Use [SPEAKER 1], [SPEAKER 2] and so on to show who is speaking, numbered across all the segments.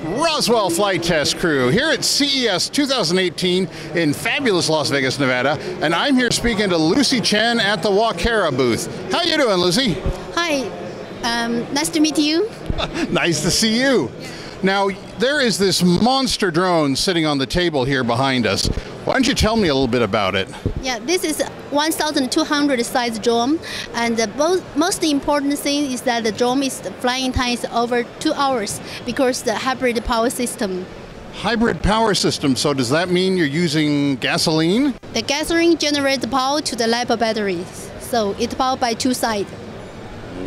[SPEAKER 1] Roswell Flight Test Crew here at CES 2018 in fabulous Las Vegas, Nevada, and I'm here speaking to Lucy Chen at the Walkera booth. How you doing, Lucy?
[SPEAKER 2] Hi, nice to meet you.
[SPEAKER 1] Nice to see you. Now, there is this monster drone sitting on the table here behind us. Why don't you tell me a little bit about it?
[SPEAKER 2] Yeah, this is 1,200 size drone, and the most important thing is that the drone is flying time is over 2 hours because the hybrid power system.
[SPEAKER 1] Hybrid power system, so does that mean you're using gasoline?
[SPEAKER 2] The gasoline generates power to the LiPo batteries, so it's powered by two sides.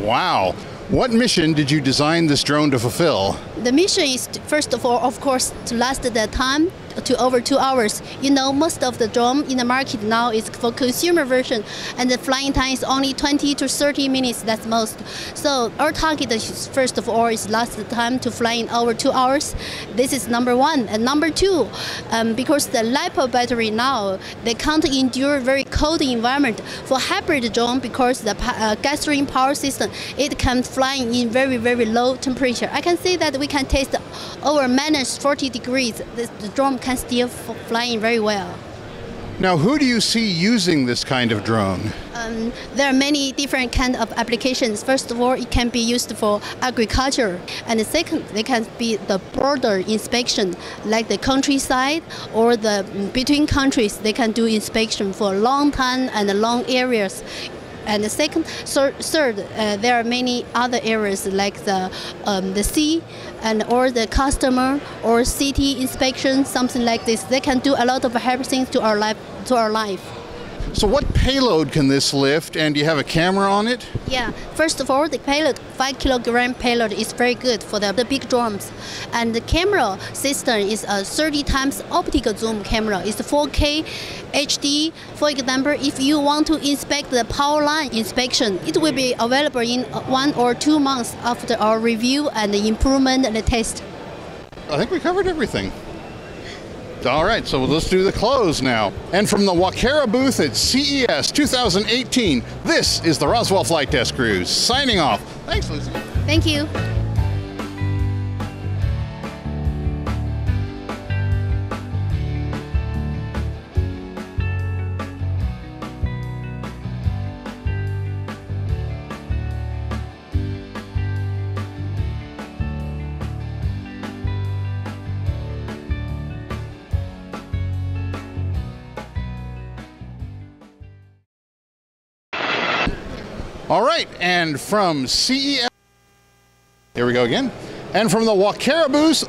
[SPEAKER 1] Wow. What mission did you design this drone to fulfill?
[SPEAKER 2] The mission is, first of all, of course, to last the time to over 2 hours. You know, most of the drone in the market now is for consumer version, and the flying time is only 20 to 30 minutes, that's most. So our target is, first of all, is last the time to fly in over 2 hours. This is number one. And number two, because the LiPo battery now, they can't endure very cold environment. For hybrid drone, because the gasoline power system, it can fly in very, very low temperature. I can say that we can test over minus 40 degrees. The drone can still flying very well.
[SPEAKER 1] Now, who do you see using this kind of drone?
[SPEAKER 2] There are many different kind of applications. First of all, it can be used for agriculture, and the second, they can be the border inspection, like the countryside or the between countries. They can do inspection for a long time and long areas. And the third, there are many other areas like the sea, and or the customer or city inspection, something like this. They can do a lot of help things to our life.
[SPEAKER 1] So what payload can this lift, and do you have a camera on it?
[SPEAKER 2] Yeah, first of all, the payload, 5 kilogram payload is very good for the big drones. And the camera system is a 30 times optical zoom camera. It's 4K HD. For example, if you want to inspect the power line inspection, it will be available in 1 or 2 months after our review and the improvement and the test.
[SPEAKER 1] I think we covered everything. All right, so let's do the close now. And from the Walkera booth at CES 2018, this is the Roswell Flight Test Crew signing off. Thanks, Lucy.
[SPEAKER 2] Thank you.
[SPEAKER 1] All right, and from CES, here we go again, and from the Walkera booth,